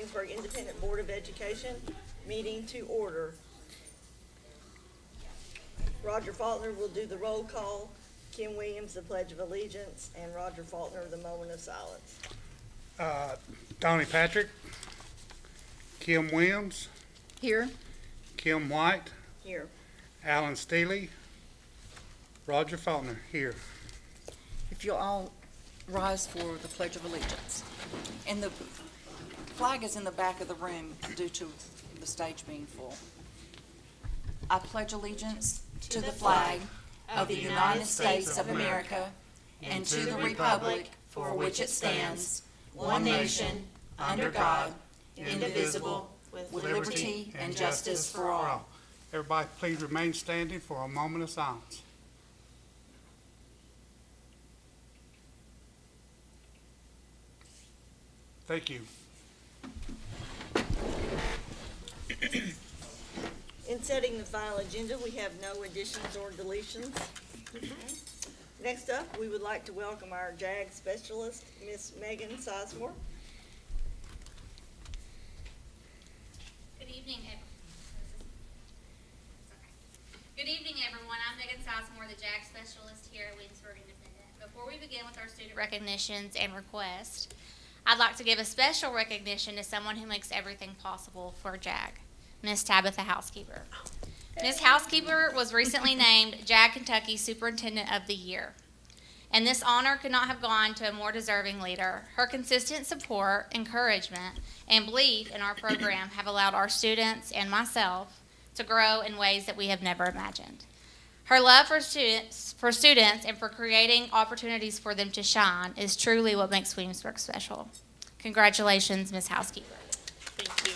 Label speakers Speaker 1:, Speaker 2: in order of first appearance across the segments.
Speaker 1: Williamsburg Independent Board of Education meeting to order. Roger Faulkner will do the roll call, Kim Williams the Pledge of Allegiance, and Roger Faulkner the moment of silence.
Speaker 2: Donnie Patrick, Kim Williams,
Speaker 3: Here.
Speaker 2: Kim White,
Speaker 1: Here.
Speaker 2: Alan Steely, Roger Faulkner, here.
Speaker 3: If you'll all rise for the Pledge of Allegiance. And the flag is in the back of the room due to the stage being full. I pledge allegiance to the flag of the United States of America and to the republic for which it stands, one nation, under God, indivisible, with liberty and justice for all.
Speaker 2: Everybody please remain standing for a moment of silence. Thank you.
Speaker 1: In setting the final agenda, we have no additions or deletions. Next up, we would like to welcome our JAG specialist, Miss Megan Sizemore.
Speaker 4: Good evening, Good evening, everyone. I'm Megan Sizemore, the JAG specialist here at Williamsburg Independent. Before we begin with our student recognitions and requests, I'd like to give a special recognition to someone who makes everything possible for JAG, Miss Tabitha Housekeeper. Miss Housekeeper was recently named JAG Kentucky Superintendent of the Year, and this honor could not have gone to a more deserving leader. Her consistent support, encouragement, and belief in our program have allowed our students and myself to grow in ways that we have never imagined. Her love for students and for creating opportunities for them to shine is truly what makes Williamsburg special. Congratulations, Ms. Housekeeper.
Speaker 1: Thank you.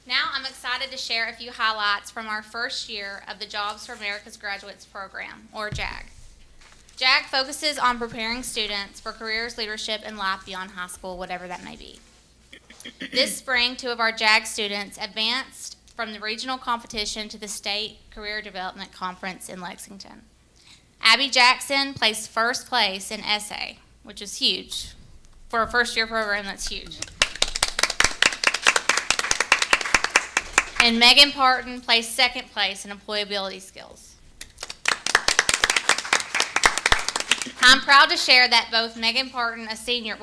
Speaker 4: Now I'm excited to share a few highlights from our first year of the Jobs for America's Graduates program, or JAG. JAG focuses on preparing students for careers, leadership, and life beyond high school, whatever that may be. This spring, 2 of our JAG students advanced from the regional competition to the state career development conference in Lexington. Abby Jackson placed first place in essay, which is huge. For a first-year program, that's huge. And Megan Parton placed second place in employability skills. I'm proud to share that Megan Parton, a senior,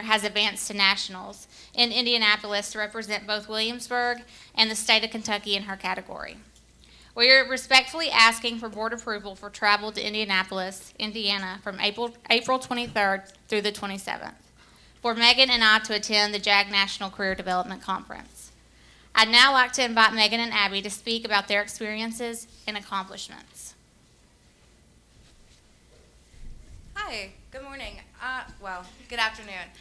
Speaker 4: has advanced to nationals in Indianapolis to represent both Williamsburg and the state of Kentucky in her category. We are respectfully asking for board approval for travel to Indianapolis, Indiana from April 23rd through the 27th for Megan and I to attend the JAG National Career Development Conference. I'd now like to invite Megan and Abby to speak about their experiences and accomplishments.
Speaker 5: Hi, good morning. Good afternoon.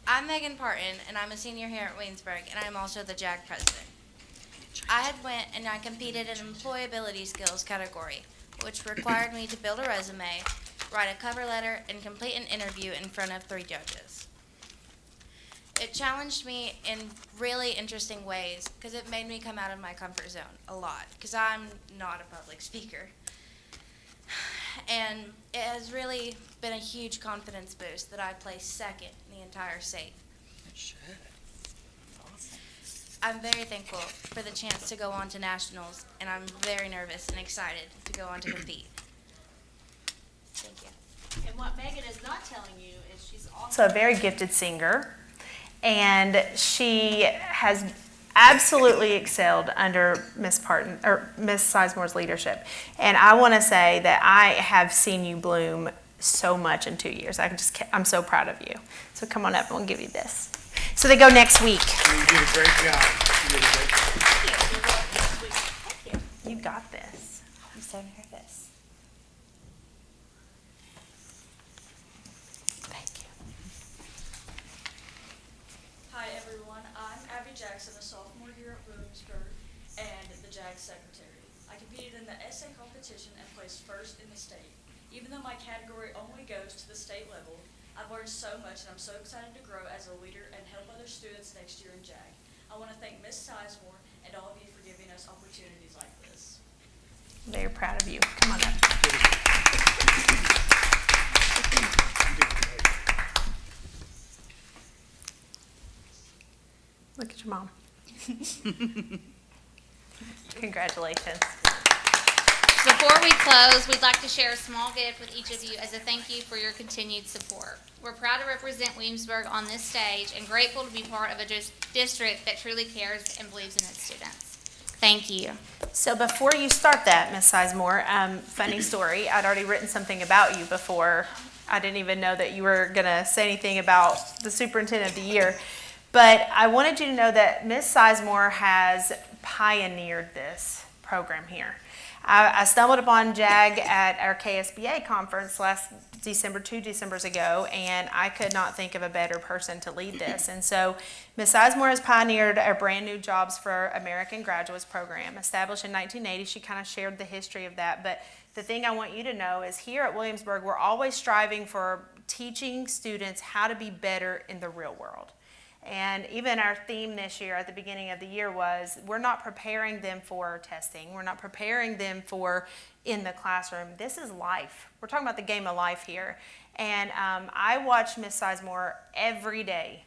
Speaker 5: I'm Megan Parton, and I'm a senior here at Williamsburg, and I'm also the JAG president. I had went and I competed in employability skills category, which required me to build a resume, write a cover letter, and complete an interview in front of 3 judges. It challenged me in really interesting ways because it made me come out of my comfort zone a lot because I'm not a public speaker. And it has really been a huge confidence boost that I placed second in the entire state. I'm very thankful for the chance to go on to nationals, and I'm very nervous and excited to go on to compete. Thank you.
Speaker 6: And what Megan is not telling you is she's also a very gifted singer, and she has absolutely excelled under Miss Parton or Miss Sizemore's leadership. And I want to say that I have seen you bloom so much in 2 years. I'm so proud of you. So come on up and we'll give you this. So they go next week.
Speaker 2: You did a great job.
Speaker 6: Thank you.
Speaker 5: You got this. I'm so nervous.
Speaker 6: Hi, everyone.
Speaker 7: everyone. I'm Abby Jackson, a sophomore here at Williamsburg and the JAG secretary. I competed in the essay competition and placed first in the state. Even though my category only goes to the state level, I've learned so much and I'm so excited to grow as a leader and help other students next year in JAG. I want to thank Ms. Sizemore and all of you for giving us opportunities like this.
Speaker 6: They're proud of you. Come on up. Look at your mom. Congratulations.
Speaker 4: Before we close, we'd like to share a small gift with each of you as a thank you for your continued support. We're proud to represent Williamsburg on this stage and grateful to be part of a district that truly cares and believes in its students. Thank you.
Speaker 6: So before you start that, Ms. Sizemore, funny story, I'd already written something about you before. I didn't even know that you were going to say anything about the superintendent of the year. But I wanted you to know that Ms. Sizemore has pioneered this program here. I stumbled upon JAG at our KSBA conference last December, 2 Decembers ago, and I could not think of a better person to lead this. And so Ms. Sizemore has pioneered our brand new Jobs for American Graduates program. Established in 1980, she kind of shared the history of that. But the thing I want you to know is here at Williamsburg, we're always striving for teaching students how to be better in the real world. And even our theme this year at the beginning of the year was, we're not preparing them for testing. We're not preparing them for in the classroom. This is life. We're talking about the game of life here. And I watch Ms. Sizemore every day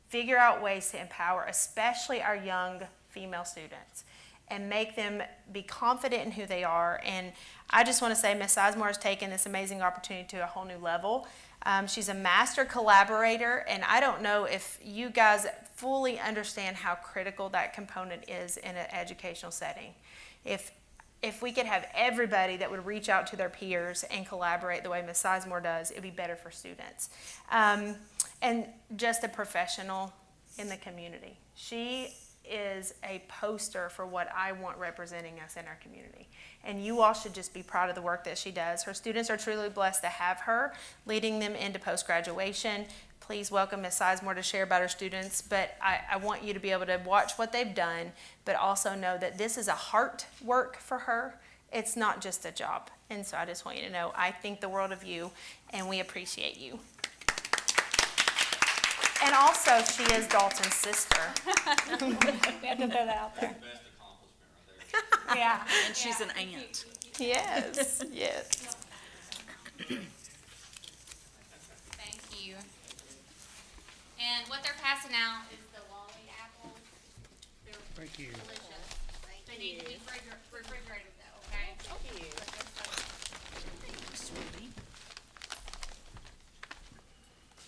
Speaker 6: figure out ways to empower, especially our young female students, and make them be confident in who they are. And I just want to say Ms. Sizemore has taken this amazing opportunity to a whole new level. She's a master collaborator, and I don't know if you guys fully understand how critical that component is in an educational setting. If we could have everybody that would reach out to their peers and collaborate the way Ms. Sizemore does, it'd be better for students. And just a professional in the community. She is a poster for what I want representing us in our community. And you all should just be proud of the work that she does. Her students are truly blessed to have her, leading them into post-graduation. Please welcome Ms. Sizemore to share about her students, but I want you to be able to watch what they've done, but also know that this is a heart work for her. It's not just a job. And so I just want you to know I think the world of you, and we appreciate you. And also, she is Dalton's sister.
Speaker 3: We have to throw that out there.
Speaker 8: Best accomplishment right there.
Speaker 3: Yeah, and she's an aunt.
Speaker 6: Yes, yes.
Speaker 4: Thank you. And what they're passing out is the lolly apples. They're
Speaker 2: Thank you.
Speaker 4: delicious. They need to be refrigerated though, okay?
Speaker 1: Thank you.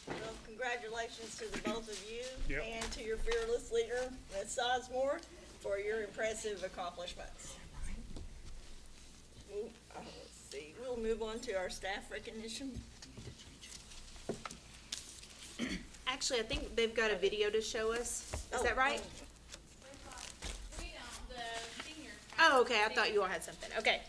Speaker 1: Well, congratulations to the both of you
Speaker 2: Yep.
Speaker 1: and to your fearless leader, Ms. Sizemore, for your impressive accomplishments. Let's see, we'll move on to our staff recognition.
Speaker 6: Actually, I think they've got a video to show us. Is that right?
Speaker 4: We don't, the seniors.
Speaker 6: Oh, okay, I thought you all had something. Okay.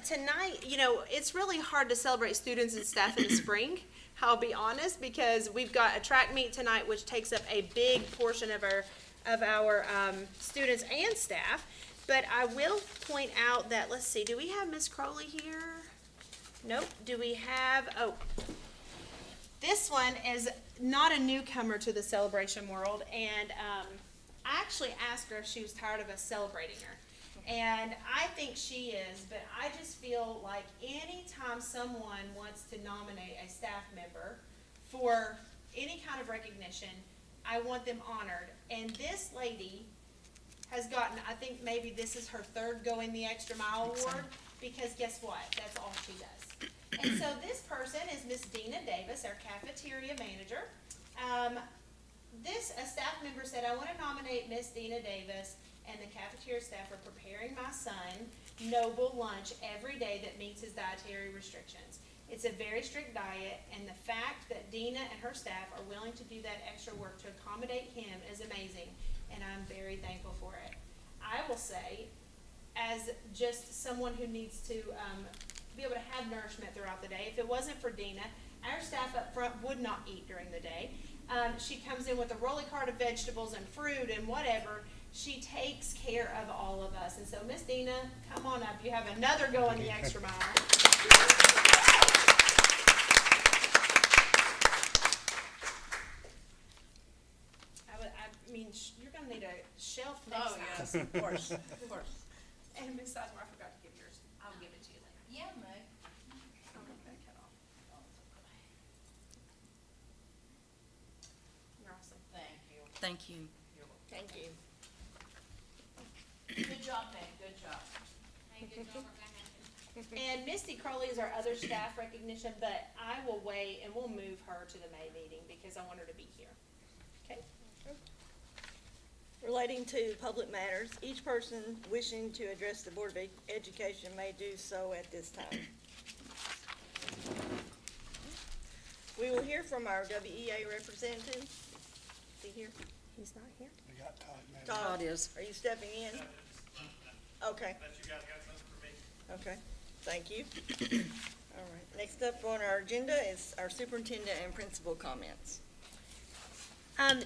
Speaker 6: Tonight, it's really hard to celebrate students and staff in the spring. I'll be honest, because we've got a track meet tonight, which takes up a big portion of our students and staff. But I will point out that, let's see, do we have Miss Crowley here? Nope. Do we have, this one is not a newcomer to the celebration world, and I actually asked her if she was tired of us celebrating her. And I think she is, but I just feel like anytime someone wants to nominate a staff member for any kind of recognition, I want them honored. And this lady has gotten, I think maybe this is her third Going the Extra Mile award, because guess what? That's all she does. And so this person is Miss Dina Davis, our cafeteria manager. A staff member said, I want to nominate Miss Dina Davis and the cafeteria staff for preparing my son noble lunch every day that meets his dietary restrictions. It's a very strict diet, and the fact that Dina and her staff are willing to do that extra work to accommodate him is amazing, and I'm very thankful for it. I will say, as just someone who needs to be able to have nourishment throughout the day, if it wasn't for Dina, our staff up front would not eat during the day. She comes in with a rolly cart of vegetables and fruit and whatever. She takes care of all of us. And so, Miss Dina, come on up. You have another going the extra mile. I mean, you're gonna need a shelf next time.
Speaker 9: Yes, of course, of course.
Speaker 6: And Miss Sizemore, I forgot to give yours. I'll give it to you later.
Speaker 5: Yeah, Meg.
Speaker 6: I'll let that cut off. You're awesome.
Speaker 9: Thank you.
Speaker 3: Thank you.
Speaker 1: Thank you.
Speaker 9: Good job, Meg, good job.
Speaker 4: Hey, good job, Rebecca.
Speaker 6: And Misty Crowley is our other staff recognition, but I will wait and we'll move her to the May meeting because I want her to be here. Okay?
Speaker 1: Relating to public matters, each person wishing to address the Board of Education may do so at this time. We will hear from our WEA representative. Is he here?
Speaker 6: He's not here.
Speaker 2: We got Todd now.
Speaker 1: Todd,
Speaker 3: Todd is.
Speaker 1: are you stepping in? Okay.
Speaker 10: Unless you guys got something for me.
Speaker 1: Okay, thank you. All right, next up on our agenda is our superintendent and principal comments.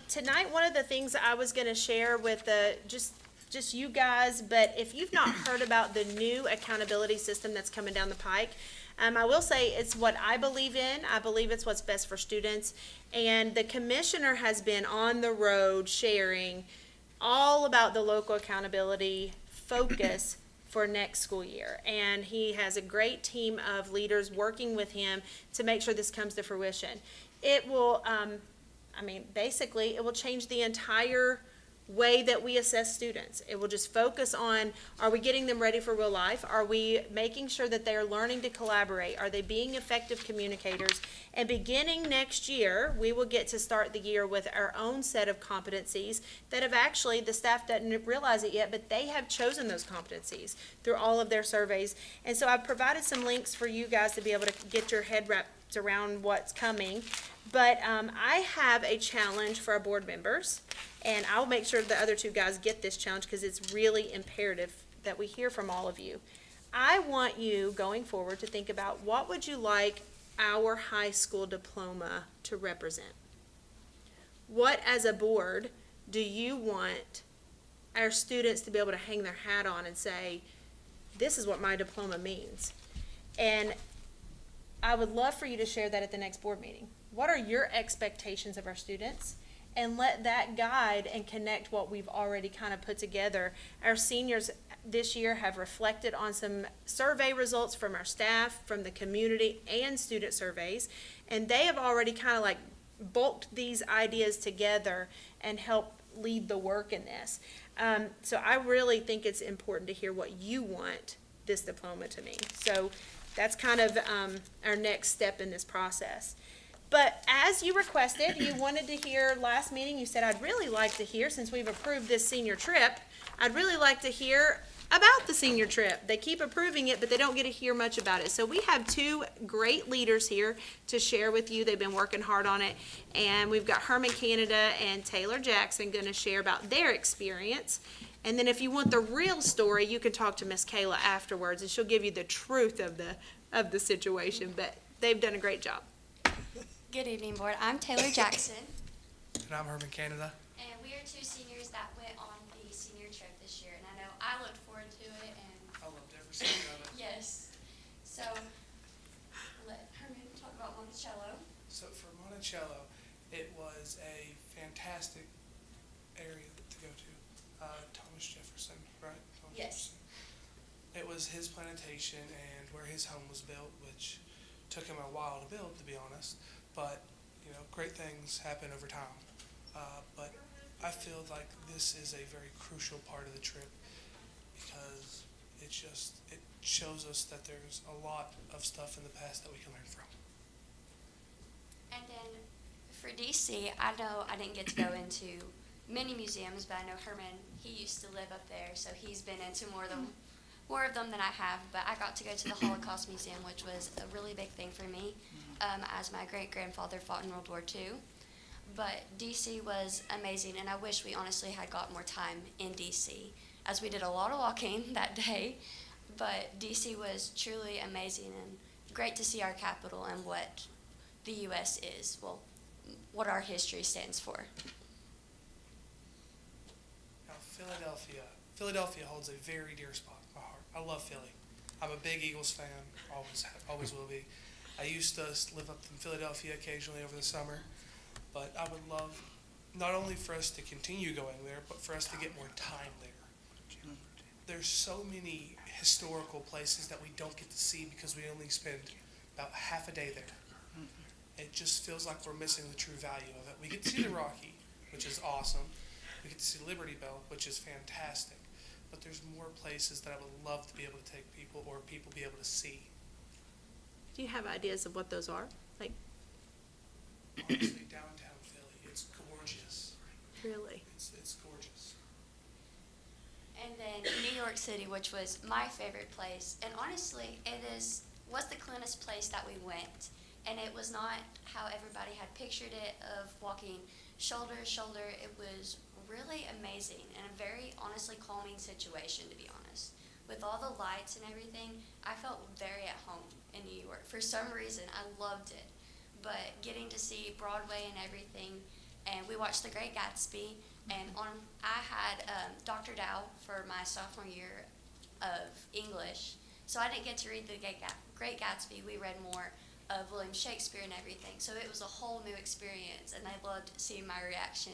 Speaker 6: Tonight, one of the things I was gonna share with just you guys, but if you've not heard about the new accountability system that's coming down the pike, I will say it's what I believe in. I believe it's what's best for students. And the commissioner has been on the road sharing all about the local accountability focus for next school year. And he has a great team of leaders working with him to make sure this comes to fruition. It will, basically, it will change the entire way that we assess students. It will just focus on, are we getting them ready for real life? Are we making sure that they are learning to collaborate? Are they being effective communicators? And beginning next year, we will get to start the year with our own set of competencies that have actually, the staff doesn't realize it yet, but they have chosen those competencies through all of their surveys. And so I've provided some links for you guys to be able to get your head wrapped around what's coming. But I have a challenge for our board members, and I'll make sure the other two guys get this challenge because it's really imperative that we hear from all of you. I want you, going forward, to think about what would you like our high school diploma to represent? What, as a board, do you want our students to be able to hang their hat on and say, this is what my diploma means? And I would love for you to share that at the next board meeting. What are your expectations of our students? And let that guide and connect what we've already kind of put together. Our seniors this year have reflected on some survey results from our staff, from the community, and student surveys. And they have already kind of like bulked these ideas together and helped lead the work in this. So I really think it's important to hear what you want this diploma to mean. So that's kind of our next step in this process. But as you requested, you wanted to hear last meeting, you said, I'd really like to hear, since we've approved this senior trip, I'd really like to hear about the senior trip. They keep approving it, but they don't get to hear much about it. So we have two great leaders here to share with you. They've been working hard on it. And we've got Herman Canada and Taylor Jackson going to share about their experience. And then if you want the real story, you can talk to Miss Kayla afterwards, and she'll give you the truth of the situation. But they've done a great job.
Speaker 11: Good evening, Board. I'm Taylor Jackson,
Speaker 10: And I'm Herman Canada.
Speaker 11: and we are two seniors that went on the senior trip this year, and I know I looked forward to it, and
Speaker 10: I loved every second of it.
Speaker 11: yes. So, let Herman talk about Monticello.
Speaker 10: So for Monticello, it was a fantastic area to go to. Thomas Jefferson, right? Thomas
Speaker 11: Yes.
Speaker 10: Jefferson. It was his plantation and where his home was built, which took him a while to build, to be honest. But, you know, great things happen over time. But I feel like this is a very crucial part of the trip because it shows us that there's a lot of stuff in the past that we can learn from.
Speaker 11: And then for DC, I know I didn't get to go into many museums, but I know Herman, he used to live up there, so he's been into more of them than I have. But I got to go to the Holocaust Museum, which was a really big thing for me, as my great-grandfather fought in World War II. But DC was amazing, and I wish we honestly had got more time in DC, as we did a lot of walking that day. But DC was truly amazing and great to see our capital and what the U.S. is. Well, what our history stands for.
Speaker 10: Now, Philadelphia holds a very dear spot in my heart. I love Philly. I'm a big Eagles fan, always will be. I used to live up in Philadelphia occasionally over the summer, but I would love not only for us to continue going there, but for us to get more time there. There's so many historical places that we don't get to see because we only spend about half a day there. It just feels like we're missing the true value of it. We get to see the Rocky, which is awesome. We get to see Liberty Bell, which is fantastic. But there's more places that I would love to be able to take people or people be able to see.
Speaker 6: Do you have ideas of what those are? Like,
Speaker 10: Honestly, downtown Philly, it's gorgeous.
Speaker 6: really?
Speaker 10: It's gorgeous.
Speaker 11: And then New York City, which was my favorite place, and honestly, was the cleanest place that we went. And it was not how everybody had pictured it of walking shoulder to shoulder. It was really amazing and a very honestly calming situation, to be honest. With all the lights and everything, I felt very at home in New York. For some reason, I loved it. But getting to see Broadway and everything, and we watched The Great Gatsby, and I had Dr. Dow for my sophomore year of English, so I didn't get to read The Great Gatsby. We read more of William Shakespeare and everything, so it was a whole new experience, and I loved seeing my reaction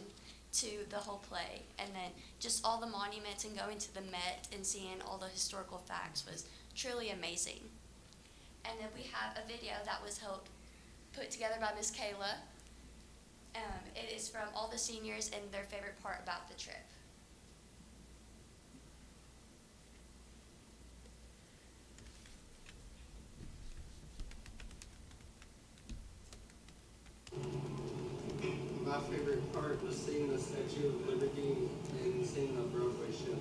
Speaker 11: to the whole play. And then just all the monuments and going to the Met and seeing all the historical facts was truly amazing. And then we have a video that was put together by Miss Kayla. It is from all the seniors and their favorite part about the trip.
Speaker 12: My favorite part was seeing the Statue of Liberty and seeing the Broadway show.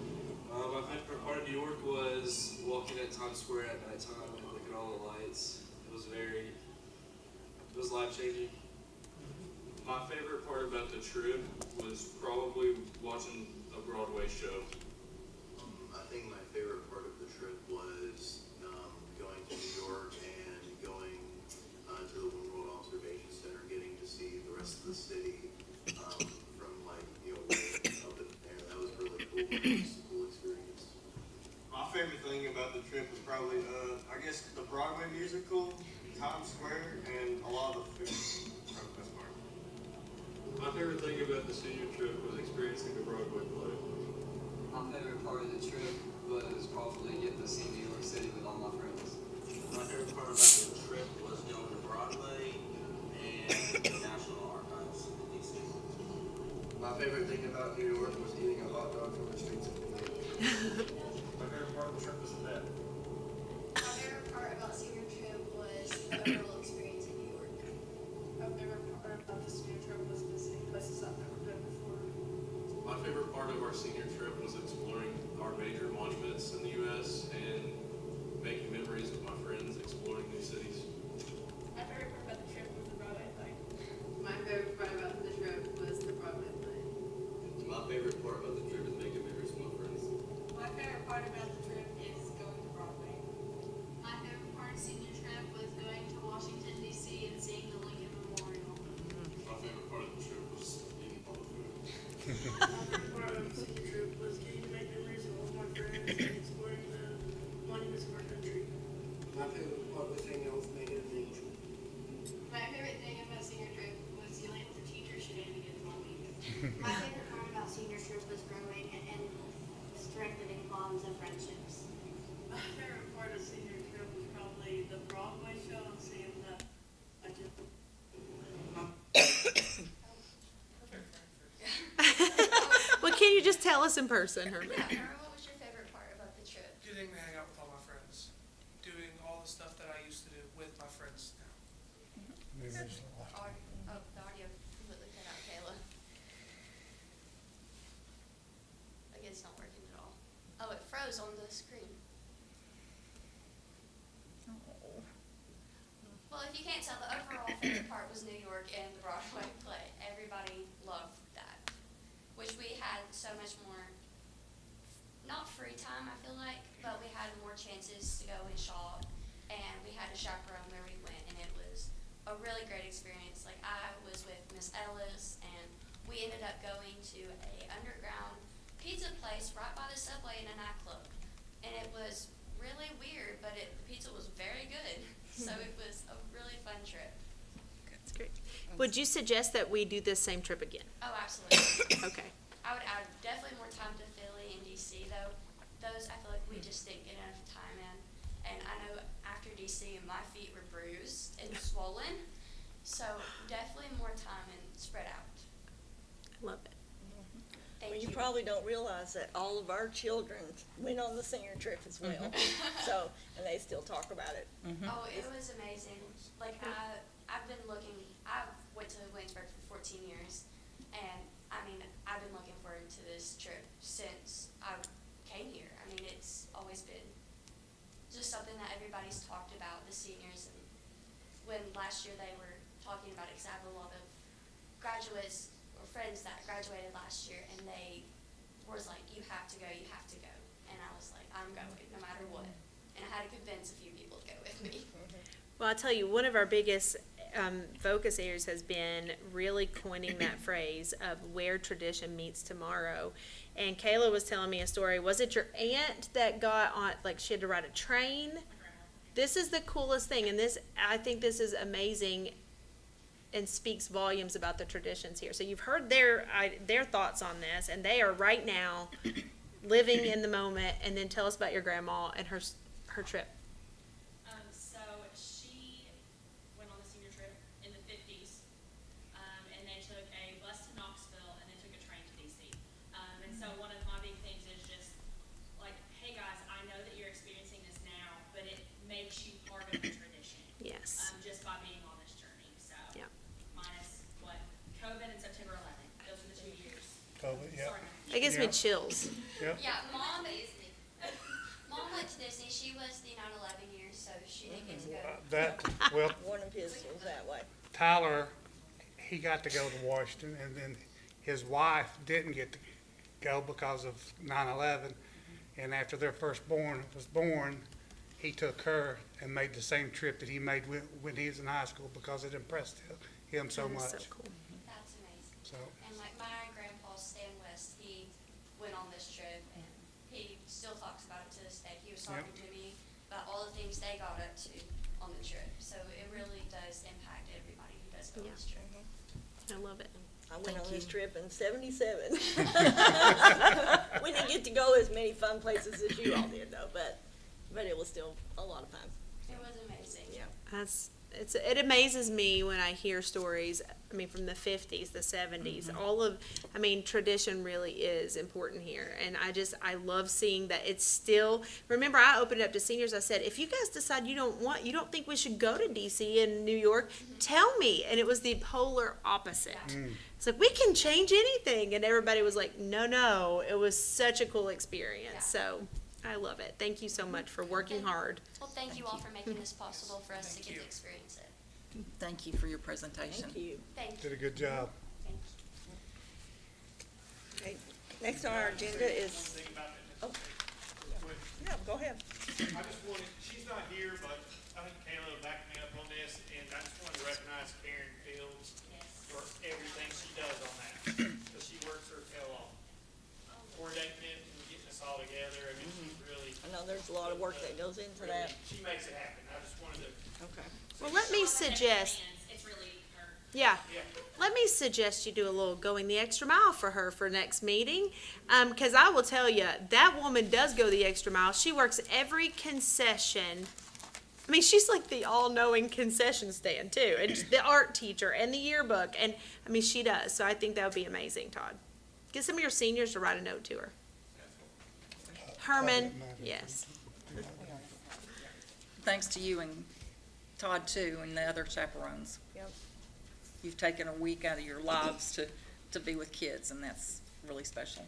Speaker 8: My favorite part of New York was walking at Times Square at nighttime and looking at all the lights. It was life-changing. My favorite part about the trip was probably watching a Broadway show.
Speaker 13: I think my favorite part of the trip was going to New York and going to the One World Observation Center, getting to see the rest of the city from way up in there. That was really cool. It was a cool experience.
Speaker 12: My favorite thing about the trip was probably, I guess, the Broadway musical, Times Square, and a lot of the food. That's part.
Speaker 8: My favorite thing about the senior trip was experiencing the Broadway play.
Speaker 14: My favorite part of the trip was probably getting to see New York City with all my friends.
Speaker 13: My favorite part about the trip was going to Broadway and the National Archives in D.C.
Speaker 12: My favorite thing about New York was eating a hot dog from the streets of New York. My favorite part of the trip was the bed.
Speaker 15: My favorite part about senior trip was the overall experience in New York. My favorite part about the senior trip was visiting places I've never been before.
Speaker 8: My favorite part of our senior trip was exploring our major monuments in the U.S. and making memories with my friends, exploring new cities.
Speaker 15: My favorite part about the trip was the Broadway play.
Speaker 9: My favorite part about the trip was the Broadway play.
Speaker 8: My favorite part about the trip is making memories with my friends.
Speaker 15: My favorite part about the trip is going to Broadway.
Speaker 11: My favorite part of senior trip was going to Washington, D.C. and seeing the Lincoln Memorial.
Speaker 8: My favorite part of the trip was eating all the food.
Speaker 15: My favorite part of the senior trip was getting to make memories with all my friends and exploring the monuments of our country.
Speaker 12: My favorite part was hanging out with Megan and Rachel.
Speaker 15: My favorite thing about senior trip was dealing with the teacher shenanigans all week.
Speaker 11: My favorite part about senior trip was growing and strengthening bonds and friendships.
Speaker 15: My favorite part of senior trip was probably the Broadway show and seeing the
Speaker 6: Well, can you just tell us in person, Herman?
Speaker 11: Yeah, Herman, what was your favorite part about the trip?
Speaker 10: Getting to hang out with all my friends, doing all the stuff that I used to do with my friends now.
Speaker 11: The audio completely cut out, Kayla. Like it's not working at all. Oh, it froze on the screen. Well, if you can't tell, the overall favorite part was New York and the Broadway play. Everybody loved that, which we had so much more, not free time, I feel like, but we had more chances to go and shop, and we had a chaperone where we went, and it was a really great experience. Like, I was with Miss Ellis, and we ended up going to a underground pizza place right by the subway in a nightclub. And it was really weird, but the pizza was very good. So it was a really fun trip.
Speaker 6: That's great. Would you suggest that we do this same trip again?
Speaker 11: Oh, absolutely.
Speaker 6: Okay.
Speaker 11: I would add definitely more time to Philly and DC though. Those, I feel like we just didn't get enough time in. And I know after DC, my feet were bruised and swollen. So definitely more time and spread out.
Speaker 6: I love it.
Speaker 11: Thank
Speaker 1: Well, you
Speaker 11: you.
Speaker 1: probably don't realize that all of our children went on the senior trip as well. So, and they still talk about it.
Speaker 11: Oh, it was amazing. Like, I've been looking, I went to Williamsburg for 14 years, and I mean, I've been looking forward to this trip since I came here. I mean, it's always been just something that everybody's talked about, the seniors, and when last year they were talking about it, because I have a lot of graduates or friends that graduated last year, and they was like, you have to go, and I was like, I'm going, no matter what, and I had to convince a few people to go with me.
Speaker 6: Well, I'll tell you, one of our biggest focus areas has been really coining that phrase of where tradition meets tomorrow. And Kayla was telling me a story. Was it your aunt that got on, like she had to ride a train? This is the coolest thing, and I think this is amazing and speaks volumes about the traditions here. So you've heard their thoughts on this, and they are right now living in the moment. And then tell us about your grandma and her trip.
Speaker 7: So she went on the senior trip in the 50s, and they took a bus to Knoxville and then took a train to DC. And so one of my big things is just like, hey guys, I know that you're experiencing this now, but it makes you part of the tradition.
Speaker 6: Yes.
Speaker 7: Just by being on this journey. So
Speaker 6: Yeah.
Speaker 7: minus what COVID and September 11th. Those are the 2 years.
Speaker 2: COVID, yeah.
Speaker 7: Sorry.
Speaker 6: It gives me chills.
Speaker 2: Yep.
Speaker 11: Yeah, Mom went to Disney. She was the 9/11 year, so she didn't get to go.
Speaker 2: Well,
Speaker 1: One of his was that way.
Speaker 2: Tyler, he got to go to Washington, and then his wife didn't get to go because of 9/11. And after their firstborn was born, he took her and made the same trip that he made when he was in high school because it impressed him so
Speaker 6: That is
Speaker 2: much.
Speaker 6: so cool.
Speaker 11: That's amazing.
Speaker 2: So,
Speaker 11: And like my grandpa, Stan West, he went on this trip, and he still talks about it to this day. He was talking to me about all the things they got up to on the trip. So it really does impact everybody who does go on this trip.
Speaker 6: I love it.
Speaker 1: I went
Speaker 6: Thank
Speaker 1: on this
Speaker 6: you.
Speaker 1: trip in '77. We didn't get to go as many fun places as you all did though, but it was still a lot of fun.
Speaker 11: It was amazing.
Speaker 1: Yeah.
Speaker 6: It amazes me when I hear stories, I mean, from the 50s, the 70s, tradition really is important here. And I love seeing that it's still, remember I opened it up to seniors, I said, if you guys decide you don't think we should go to DC and New York, tell me. And it was the polar opposite. It's like, we can change anything. And everybody was like, no, it was such a cool experience.
Speaker 11: Yeah.
Speaker 6: So I love it. Thank you so much for working hard.
Speaker 11: Well, thank you all for making this possible for us to get to experience it.
Speaker 3: Thank you for your presentation.
Speaker 1: Thank you.
Speaker 11: Thank you.
Speaker 2: did a good job.
Speaker 11: Thank you.
Speaker 1: Okay, next on our agenda is, oh, yeah, go ahead.
Speaker 16: I just wanted, she's not here, but I think Kayla will back me up on this, and I just wanted to recognize Karen Fields for everything she does on that. Because she works her tail off. Coordinating it and getting us all together, I mean, she's really.
Speaker 1: I know there's a lot of work that goes into that.
Speaker 16: She makes it happen, I just wanted to.
Speaker 1: Okay.
Speaker 6: Well, let me suggest,
Speaker 7: It's really her.
Speaker 6: yeah,
Speaker 16: Yeah.
Speaker 6: let me suggest you do a little going the extra mile for her for next meeting. Because I will tell you, that woman does go the extra mile. She works every concession. I mean, she's like the all-knowing concession stand too, and the art teacher and the yearbook, and I mean, she does. So I think that would be amazing, Todd. Get some of your seniors to write a note to her. Herman, yes.
Speaker 3: Thanks to you and Todd too, and the other chaperones.
Speaker 1: Yep.
Speaker 3: You've taken a week out of your lives to be with kids, and that's really special.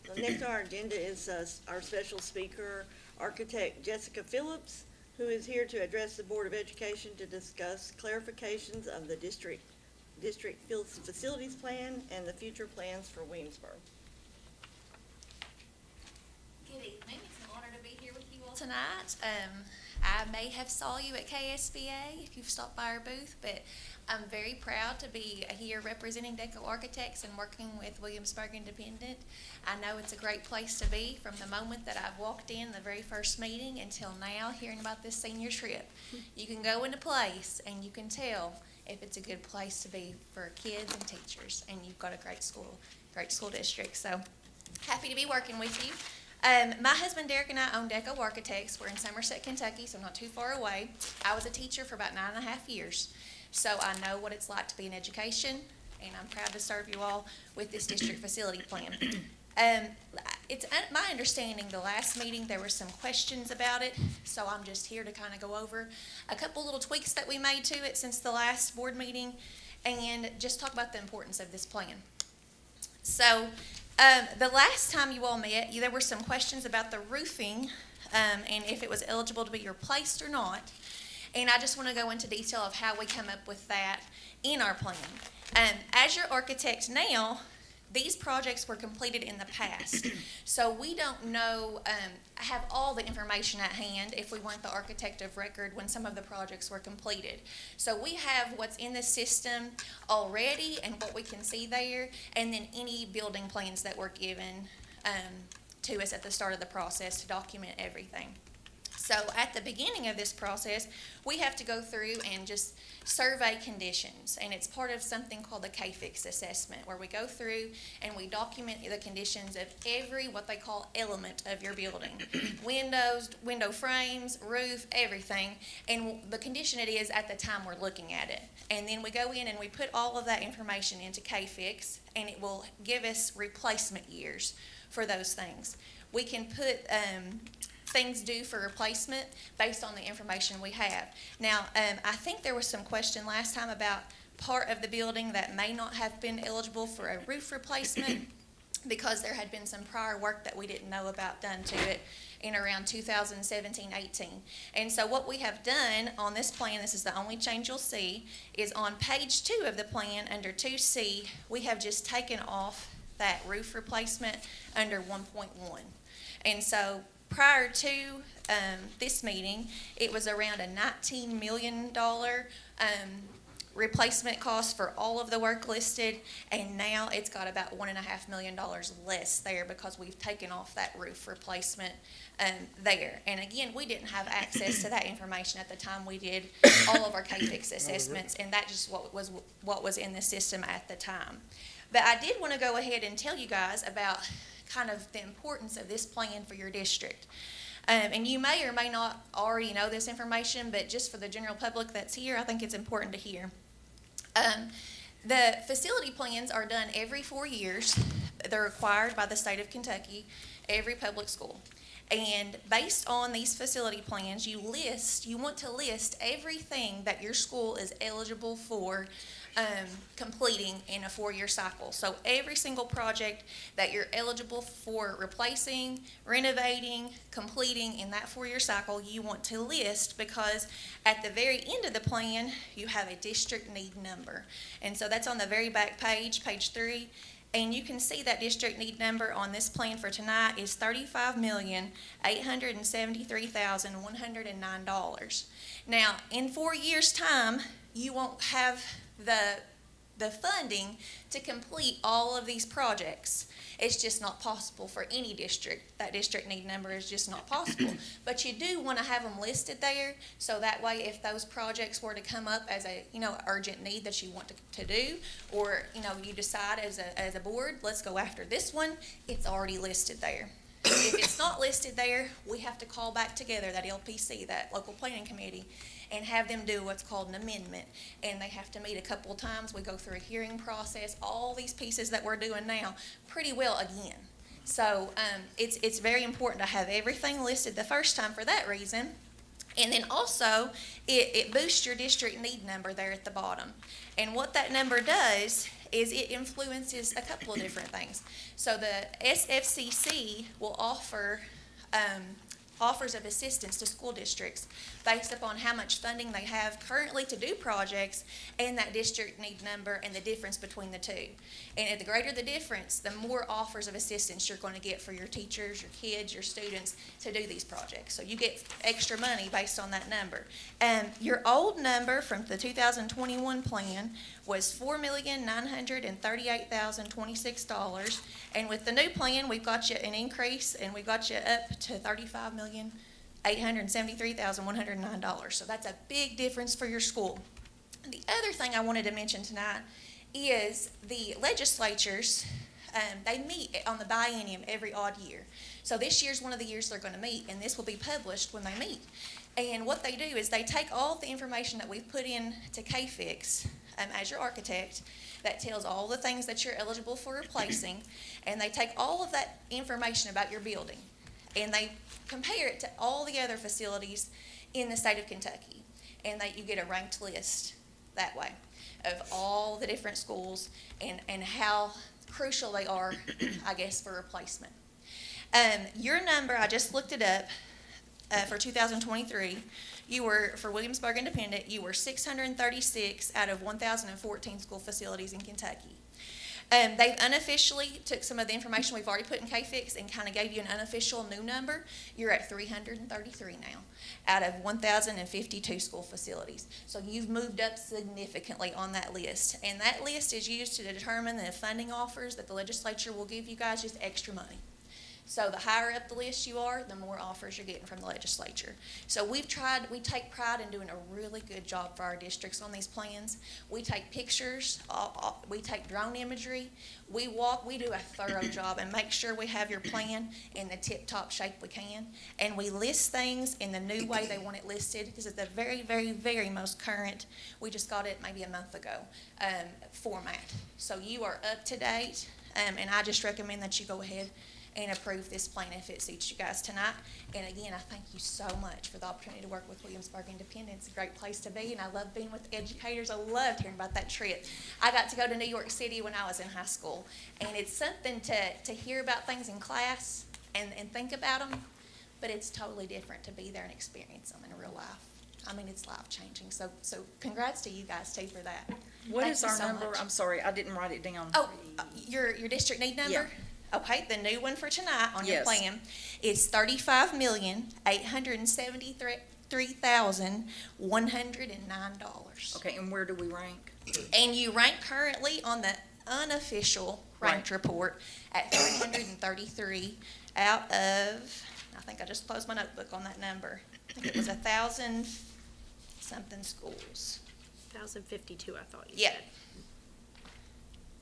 Speaker 1: So next on our agenda is our special speaker, architect Jessica Phillips, who is here to address the Board of Education to discuss clarifications of the district facilities plan and the future plans for Williamsburg.
Speaker 17: Good evening. It's an honor to be here with you all tonight. I may have saw you at KSBA if you've stopped by our booth, but I'm very proud to be here representing Deco Architects and working with Williamsburg Independent. I know it's a great place to be from the moment that I've walked in the very first meeting until now hearing about this senior trip. You can go into place and you can tell if it's a good place to be for kids and teachers, and you've got a great school district. So happy to be working with you. My husband Derek and I own Deco Architects. We're in Somerset, Kentucky, so not too far away. I was a teacher for about 9.5 years, so I know what it's like to be in education, and I'm proud to serve you all with this district facility plan. It's my understanding the last meeting there were some questions about it, so I'm just here to kind of go over a couple little tweaks that we made to it since the last board meeting and just talk about the importance of this plan. So the last time you all met, there were some questions about the roofing and if it was eligible to be replaced or not. And I just want to go into detail of how we come up with that in our plan. As your architect now, these projects were completed in the past. So we don't know, have all the information at hand if we weren't the architect of record when some of the projects were completed. So we have what's in the system already and what we can see there, and then any building plans that were given to us at the start of the process to document everything. So at the beginning of this process, we have to go through and just survey conditions, and it's part of something called the K-Fix assessment, where we go through and we document the conditions of every, what they call, element of your building. Windows, window frames, roof, everything, and the condition it is at the time we're looking at it. And then we go in and we put all of that information into K-Fix, and it will give us replacement years for those things. We can put things due for replacement based on the information we have. Now, I think there was some question last time about part of the building that may not have been eligible for a roof replacement because there had been some prior work that we didn't know about done to it in around 2017-18. And so what we have done on this plan, this is the only change you'll see, is on page 2 of the plan under 2C, we have just taken off that roof replacement under 1.1. And so prior to this meeting, it was around a $19 million replacement cost for all of the work listed, and now it's got about $1.5 million less there because we've taken off that roof replacement there. And again, we didn't have access to that information at the time we did all of our K-Fix assessments, and that just what was in the system at the time. But I did want to go ahead and tell you guys about kind of the importance of this plan for your district. And you may or may not already know this information, but just for the general public that's here, I think it's important to hear. The facility plans are done every 4 years. They're required by the state of Kentucky, every public school. And based on these facility plans, you want to list everything that your school is eligible for completing in a 4-year cycle. So every single project that you're eligible for replacing, renovating, completing in that 4-year cycle, you want to list, because at the very end of the plan, you have a district need number. And so that's on the very back page, page 3. And you can see that district need number on this plan for tonight is $35,873,109. Now, in 4 years' time, you won't have the funding to complete all of these projects. It's just not possible for any district. That district need number is just not possible. But you do want to have them listed there, so that way if those projects were to come up as a urgent need that you want to do, or you decide as a board, let's go after this one, it's already listed there. If it's not listed there, we have to call back together that LPC, that local planning committee, and have them do what's called an amendment. And they have to meet a couple of times. We go through a hearing process, all these pieces that we're doing now, pretty well again. So it's very important to have everything listed the first time for that reason. And then also, it boosts your district need number there at the bottom. And what that number does is it influences a couple of different things. So the SFCC will offer offers of assistance to school districts based upon how much funding they have currently to do projects and that district need number and the difference between the two. And the greater the difference, the more offers of assistance you're going to get for your teachers, your kids, your students to do these projects. So you get extra money based on that number. Your old number from the 2021 plan was $4,938,026, and with the new plan, we've got you an increase, and we got you up to $35,873,109. So that's a big difference for your school. The other thing I wanted to mention tonight is the legislatures. They meet on the biennium every odd year. So this year's one of the years they're going to meet, and this will be published when they meet. And what they do is they take all the information that we've put in to KFIX as your architect that tells all the things that you're eligible for replacing, and they take all of that information about your building, and they compare it to all the other facilities in the state of Kentucky, and you get a ranked list that way of all the different schools and how crucial they are, I guess, for replacement. Your number, I just looked it up, for 2023, you were, for Williamsburg Independent, you were 636 out of 1,014 school facilities in Kentucky. They've unofficially took some of the information we've already put in KFIX and kind of gave you an unofficial new number. You're at 333 now out of 1,052 school facilities. So you've moved up significantly on that list. And that list is used to determine the funding offers that the legislature will give you guys, just extra money. So the higher up the list you are, the more offers you're getting from the legislature. So we take pride in doing a really good job for our districts on these plans. We take pictures, we take drone imagery, we do a thorough job and make sure we have your plan in the tip-top shape we can. And we list things in the new way they want it listed. This is the very, very, very most current, we just got it maybe a month ago, format. So you are up to date, and I just recommend that you go ahead and approve this plan if it suits you guys tonight. And again, I thank you so much for the opportunity to work with Williamsburg Independent. It's a great place to be, and I love being with educators. I loved hearing about that trip. I got to go to New York City when I was in high school, and it's something to hear about things in class and think about them, but it's totally different to be there and experience them in real life. I mean, it's life-changing. So congrats to you guys, too, for that.
Speaker 3: What is our
Speaker 17: so
Speaker 3: number?
Speaker 17: much.
Speaker 3: I'm sorry, I didn't write it down.
Speaker 17: Oh, your district need number?
Speaker 3: Yeah.
Speaker 17: Okay, the new one for tonight on your
Speaker 3: Yes.
Speaker 17: plan is $35,873,109.
Speaker 3: Okay, and where do we rank?
Speaker 17: And you rank currently on the unofficial ranked report at 333 out of, I think I just closed my notebook on that number. I think it was 1,000-something schools.
Speaker 6: 1,052, I thought you
Speaker 17: Yeah.
Speaker 6: said.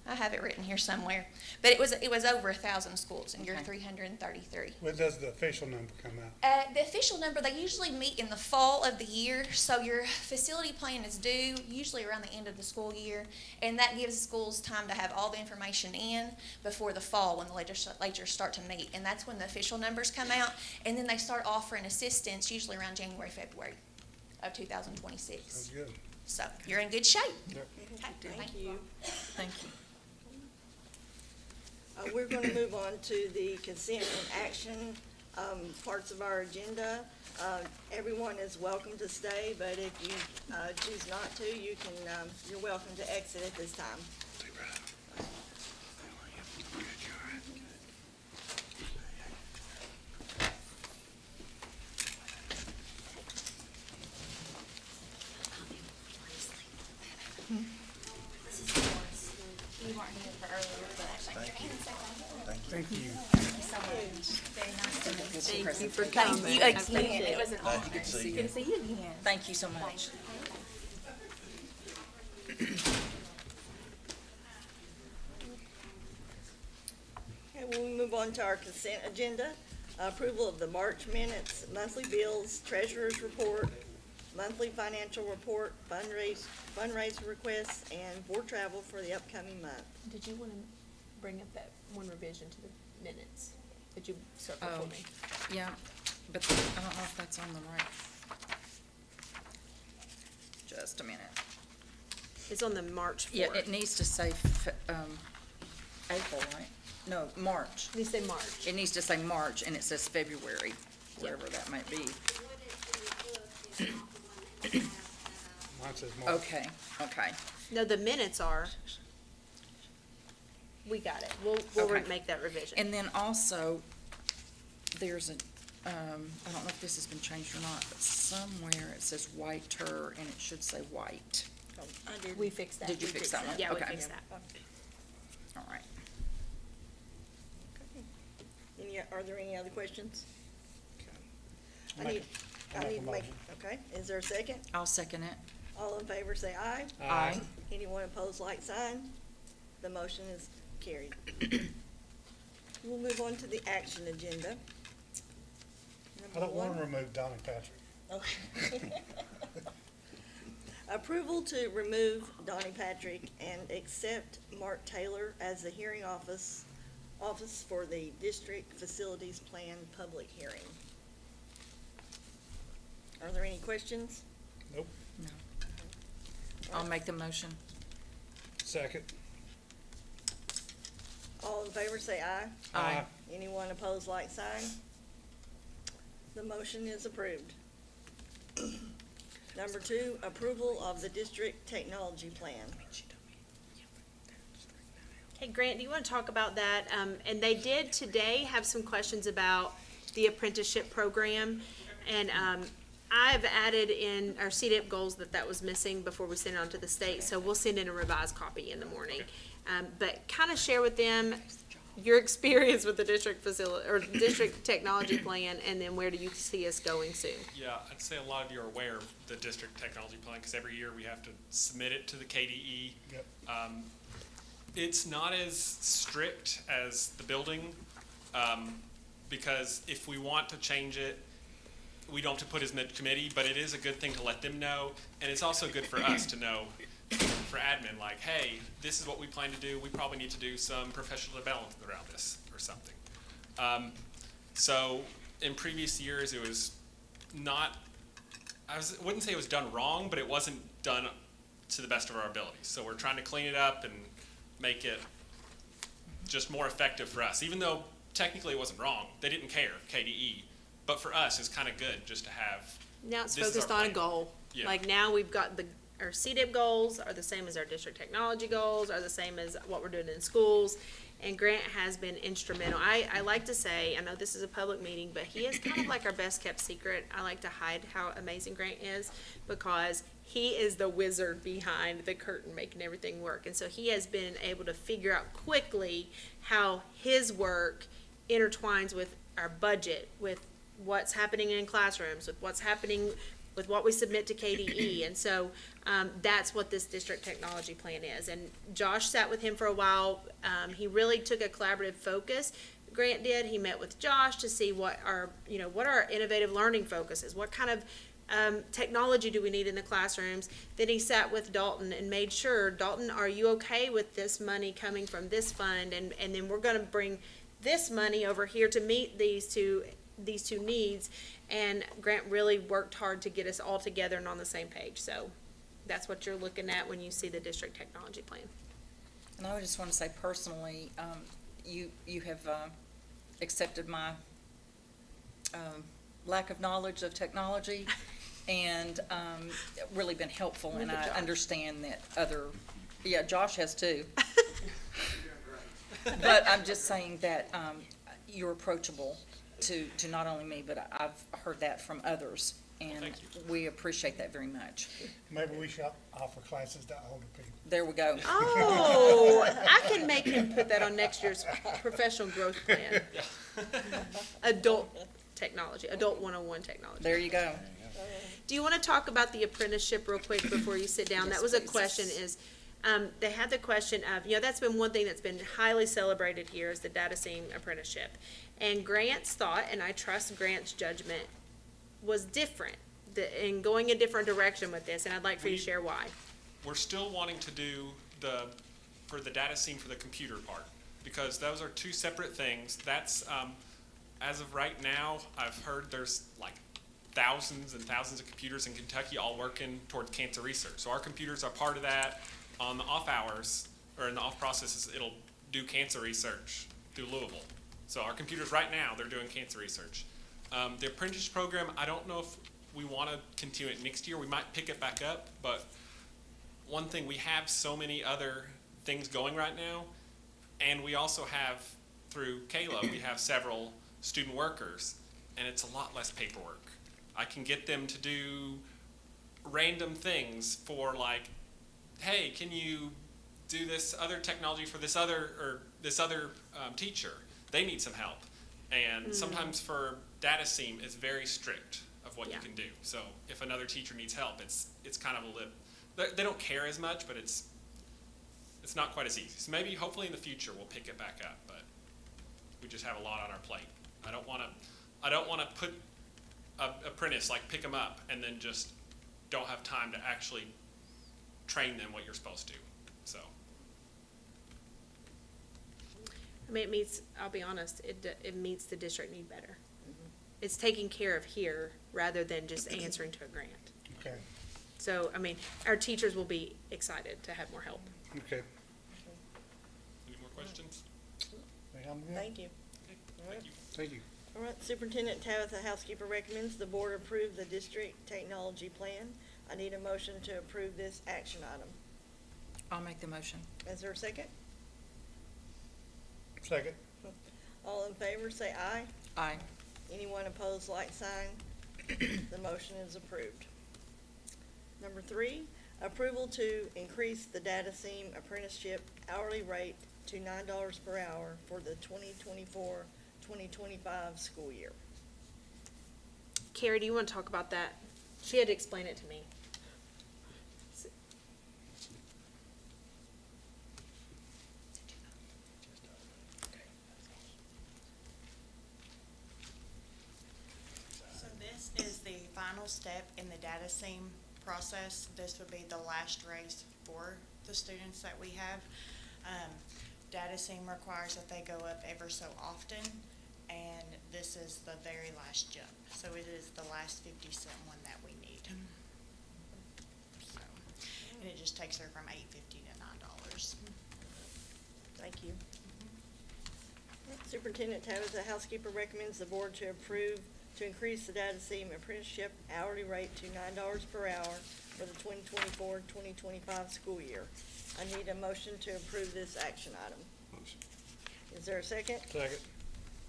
Speaker 17: I have it written here somewhere, but it was over 1,000 schools, and you're 333.
Speaker 2: When does the official number come out?
Speaker 17: The official number, they usually meet in the fall of the year, so your facility plan is due usually around the end of the school year, and that gives schools time to have all the information in before the fall when the legislatures start to meet, and that's when the official numbers come out, and then they start offering assistance usually around January, February of 2026.
Speaker 2: Sounds good.
Speaker 17: So you're in good shape.
Speaker 2: Yep.
Speaker 17: Okay,
Speaker 1: Thank you.
Speaker 3: Thank you.
Speaker 1: We're going to move on to the consent and action parts of our agenda. Everyone is welcome to stay, but if you choose not to, you're welcome to exit at this time.
Speaker 17: You weren't here for earlier, but thank you.
Speaker 2: Thank you.
Speaker 17: Very nice to meet you.
Speaker 1: Thank you for
Speaker 17: Thank
Speaker 1: coming.
Speaker 17: you again. It was an honor.
Speaker 13: Good to see you.
Speaker 17: Good to see you again.
Speaker 3: Thank you so much.
Speaker 1: Okay, we'll move on to our consent agenda. Approval of the March minutes, monthly bills, treasurer's report, monthly financial report, fundraiser requests, and board travel for the upcoming month.
Speaker 6: Did you want to bring up that one revision to the minutes that you circled for me?
Speaker 3: Yeah, but I don't know if that's on the right. Just a minute.
Speaker 6: It's on the March 4th.
Speaker 3: Yeah, it needs to say, April, right? No, March.
Speaker 6: Did you say March?
Speaker 3: It needs to say March, and it says February. whatever that might be.
Speaker 2: Mine says March.
Speaker 3: Okay, okay.
Speaker 6: No, the minutes are. We got it. We'll
Speaker 3: Okay.
Speaker 6: make that revision.
Speaker 3: And then also, there's a, I don't know if this has been changed or not, but somewhere it says whiter and it should say white.
Speaker 6: We fixed that.
Speaker 3: Did you fix that one?
Speaker 6: Yeah, we
Speaker 3: Okay.
Speaker 6: fixed that.
Speaker 3: All right.
Speaker 1: Are there any other questions? I
Speaker 2: Make
Speaker 1: need,
Speaker 2: a-
Speaker 1: I
Speaker 2: make a
Speaker 1: need to make,
Speaker 2: motion.
Speaker 1: okay, is there a second?
Speaker 3: I'll second it.
Speaker 1: All in favor say aye.
Speaker 3: Aye.
Speaker 1: Anyone opposed, like sign. The motion is carried. We'll move on to the action agenda.
Speaker 2: I don't want to
Speaker 1: Number
Speaker 2: remove Donnie Patrick.
Speaker 1: one. Okay. Approval to remove Donnie Patrick and accept Mark Taylor as the hearing office for the district facilities plan public hearing. Are there any questions?
Speaker 2: Nope.
Speaker 3: No. I'll make the motion.
Speaker 2: Second.
Speaker 1: All in favor say aye.
Speaker 3: Aye.
Speaker 1: Anyone opposed, like sign. The motion is approved. Number two, approval of the district technology plan.
Speaker 6: Hey, Grant, do you want to talk about that? And they did today have some questions about the apprenticeship program. And I've added in our CDIP goals that was missing before we send it on to the state. So we'll send in a revised copy in the morning. But kind of share with them your experience with the district facility or district technology plan, and then where do you see us going soon?
Speaker 18: Yeah, I'd say a lot of you are aware of the district technology plan because every year we have to submit it to the KDE.
Speaker 2: Yep.
Speaker 18: It's not as strict as the building because if we want to change it, we don't have to put as much committee, but it is a good thing to let them know, and it's also good for us to know for admin, like, hey, this is what we plan to do. We probably need to do some professional development around this or something. So in previous years, it was not, wouldn't say it was done wrong, but it wasn't done to the best of our abilities. So we're trying to clean it up and make it just more effective for us. Even though technically it wasn't wrong, they didn't care, KDE. But for us, it's kind of good just to have.
Speaker 6: Now it's
Speaker 18: this is
Speaker 6: focused
Speaker 18: our
Speaker 6: on a
Speaker 18: plan.
Speaker 6: goal.
Speaker 18: Yeah.
Speaker 6: Like now we've got our CDIP goals are the same as our district technology goals, are the same as what we're doing in schools. And Grant has been instrumental. I like to say, I know this is a public meeting, but he is kind of like our best kept secret. I like to hide how amazing Grant is because he is the wizard behind the curtain making everything work. And so he has been able to figure out quickly how his work intertwines with our budget, with what's happening in classrooms, with what's happening with what we submit to KDE. And so that's what this district technology plan is. And Josh sat with him for a while. He really took a collaborative focus. Grant did. He met with Josh to see what our innovative learning focus is. What kind of technology do we need in the classrooms? Then he sat with Dalton and made sure, Dalton, are you okay with this money coming from this fund? And then we're going to bring this money over here to meet these two needs. And Grant really worked hard to get us all together and on the same page. So that's what you're looking at when you see the district technology plan.
Speaker 3: And I would just want to say personally, you have accepted my lack of knowledge of technology and really been helpful. And I understand that Josh has too. But I'm just saying that you're approachable to not only me, but I've heard that from others. And we appreciate that very much.
Speaker 2: Maybe we should offer classes to older people.
Speaker 3: There we go.
Speaker 6: Oh, I can make him put that on next year's professional growth plan. Adult technology, adult 101 technology.
Speaker 3: There you go.
Speaker 6: Do you want to talk about the apprenticeship real quick before you sit down?
Speaker 3: Yes,
Speaker 6: That was a
Speaker 3: please.
Speaker 6: question they had the question of, that's been one thing that's been highly celebrated here is the data scene apprenticeship. And Grant's thought, and I trust Grant's judgment, was different in going a different direction with this, and I'd like for you to share why.
Speaker 18: We're still wanting to do for the data scene for the computer part, because those are two separate things. That's, as of right now, I've heard there's like thousands and thousands of computers in Kentucky all working towards cancer research. So our computers are part of that. On the off hours, or in the off processes, it'll do cancer research through Louisville. So our computers right now, they're doing cancer research. The apprentice program, I don't know if we want to continue it next year. We might pick it back up, but one thing, we have so many other things going right now, and we also have, through Kayla, we have several student workers, and it's a lot less paperwork. I can get them to do random things for, like, hey, can you do this other technology for this other teacher? They need some help. And sometimes for data seam, it's very strict of what you can do. So if another teacher needs help, it's kind of a lip. They don't care as much, but it's not quite as easy. So maybe, hopefully in the future, we'll pick it back up, but we just have a lot on our plate. I don't want to put a apprentice, like, pick them up and then just don't have time to actually train them what you're supposed to. So.
Speaker 6: I mean, it meets, I'll be honest, it meets the district need better. It's taking care of here rather than just answering to a grant.
Speaker 2: Okay,
Speaker 6: So, I mean, our teachers will be excited to have more help.
Speaker 2: okay.
Speaker 18: Any more questions?
Speaker 1: Thank you.
Speaker 18: Thank you.
Speaker 2: Thank you.
Speaker 1: All right, Superintendent Tabitha Housekeeper recommends the board approve the district technology plan. I need a motion to approve this action item.
Speaker 3: I'll make the motion.
Speaker 1: Is there a second?
Speaker 2: Second.
Speaker 1: All in favor, say aye.
Speaker 3: Aye.
Speaker 1: Anyone opposed, like sign. The motion is approved. Number 3, approval to increase the data seam apprenticeship hourly rate to $9 per hour for the 2024-2025 school year.
Speaker 6: Carrie, do you want to talk about that? She had to explain it to me.
Speaker 19: So this is the final step in the data seam process. This would be the last race for the students that we have. Data seam requires that they go up ever so often, and this is the very last jump. So it is the last 50-cent one that we need. So, and it just takes her from $8.50 to $9.
Speaker 1: Thank you. Superintendent Tabitha Housekeeper recommends the board to approve to increase the data seam apprenticeship hourly rate to $9 per hour for the 2024-2025 school year. I need a motion to approve this action item.
Speaker 2: Motion.
Speaker 1: Is there a second?
Speaker 2: Second.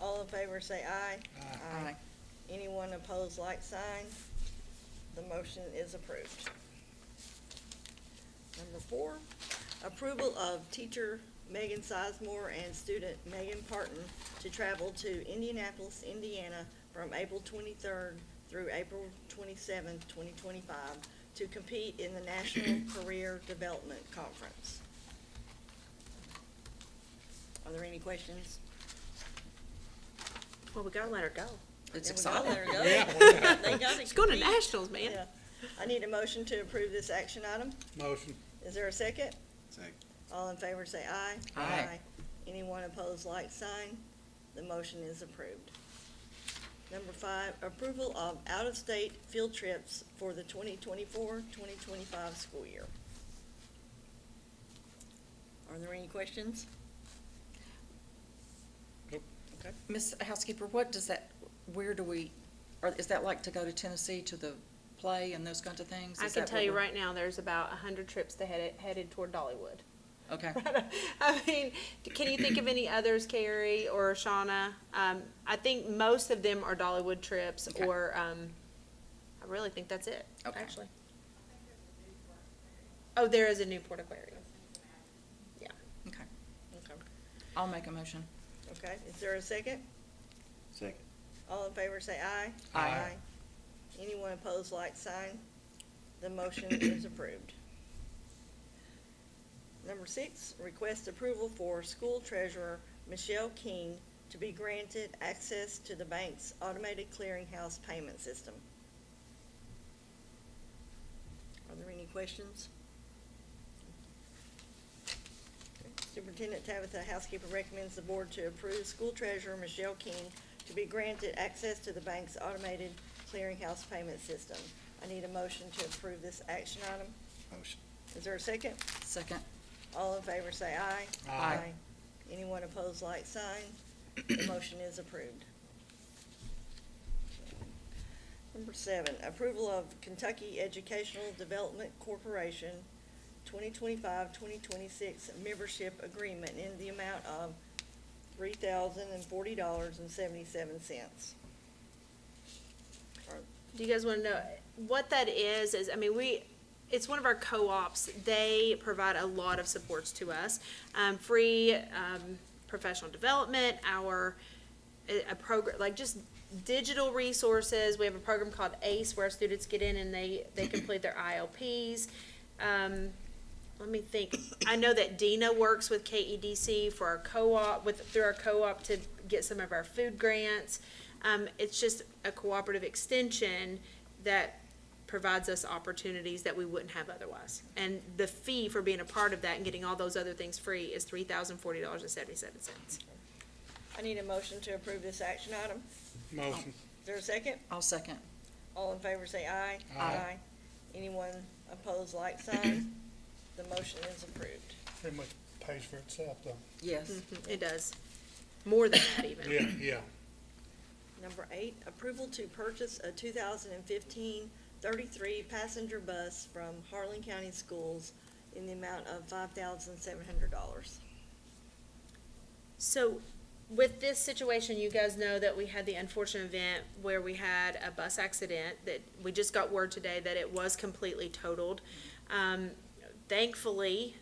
Speaker 1: All in favor say aye.
Speaker 3: Aye.
Speaker 1: Anyone opposed, like sign. The motion is approved. Number 4, approval of teacher Megan Sizemore and student Megan Parton to travel to Indianapolis, Indiana from April 23rd through April 27th, 2025 to compete in the National Career Development Conference. Are there any questions?
Speaker 6: Well, we gotta let her go.
Speaker 3: It's
Speaker 1: Yeah, we gotta
Speaker 3: exciting.
Speaker 1: let her go.
Speaker 2: Yeah.
Speaker 1: They gotta
Speaker 6: She's going to
Speaker 1: compete.
Speaker 6: nationals, man.
Speaker 1: Yeah. I need a motion to approve this action item.
Speaker 2: Motion.
Speaker 1: Is there a second?
Speaker 13: Second.
Speaker 1: All in favor say aye.
Speaker 3: Aye.
Speaker 1: Anyone opposed, like sign. The motion is approved. Number 5, approval of out-of-state field trips for the 2024-2025 school year. Are there any questions?
Speaker 2: Nope.
Speaker 1: Okay.
Speaker 3: Miss Housekeeper, what does that, where do we, or is that like to go to Tennessee to the play and those kinds of things?
Speaker 6: I
Speaker 3: Is
Speaker 6: can
Speaker 3: that
Speaker 6: tell
Speaker 3: what
Speaker 6: you
Speaker 3: we're-
Speaker 6: right now, there's about 100 trips headed toward Dollywood.
Speaker 3: Okay.
Speaker 6: I mean, can you think of any others, Carrie or Shauna? I think most of them are Dollywood trips,
Speaker 3: Okay.
Speaker 6: or I really think that's it,
Speaker 3: Okay.
Speaker 6: actually. Oh, there is a Newport Aquarium. Yeah.
Speaker 3: Okay.
Speaker 1: Okay.
Speaker 3: I'll make a motion.
Speaker 1: Okay, is there a second?
Speaker 13: Second.
Speaker 1: All in favor say aye.
Speaker 3: Aye.
Speaker 1: Anyone opposed, like sign. The motion is approved. Number 6, request approval for school treasurer Michelle King to be granted access to the bank's automated clearinghouse payment system. Are there any questions? Okay. Superintendent Tabitha Housekeeper recommends the board to approve school treasurer Michelle King to be granted access to the bank's automated clearinghouse payment system. I need a motion to approve this action item.
Speaker 13: Motion.
Speaker 1: Is there a second?
Speaker 3: Second.
Speaker 1: All in favor say aye.
Speaker 2: Aye.
Speaker 1: Anyone opposed, like sign. The motion is approved. Number 7, approval of Kentucky Educational Development Corporation 2025-2026 membership agreement in the amount of $3,040.77.
Speaker 6: Do you guys want to know what that is, I mean, it's one of our co-ops. They provide a lot of supports to us. Free professional development, a program, like just digital resources. We have a program called ACE where students get in and they complete their ILPs. Let me think. I know that Dina works with KEDC for our co-op, through our co-op to get some of our food grants. It's just a cooperative extension that provides us opportunities that we wouldn't have otherwise. And the fee for being a part of that and getting all those other things free is $3,040.77.
Speaker 1: I need a motion to approve this action item.
Speaker 2: Motion.
Speaker 1: Is there a second?
Speaker 3: I'll second.
Speaker 1: All in favor say aye.
Speaker 2: Aye.
Speaker 1: Anyone opposed, like sign. The motion is approved.
Speaker 2: Pretty much pays for itself, though.
Speaker 3: Yes.
Speaker 6: It does. More than that even.
Speaker 2: Yeah.
Speaker 1: Number 8, approval to purchase a 2015 33 passenger bus from Harlan County Schools in the amount of $5,700.
Speaker 6: So with this situation, you guys know that we had the unfortunate event where we had a bus accident that we just got word today that it was completely totaled. Thankfully,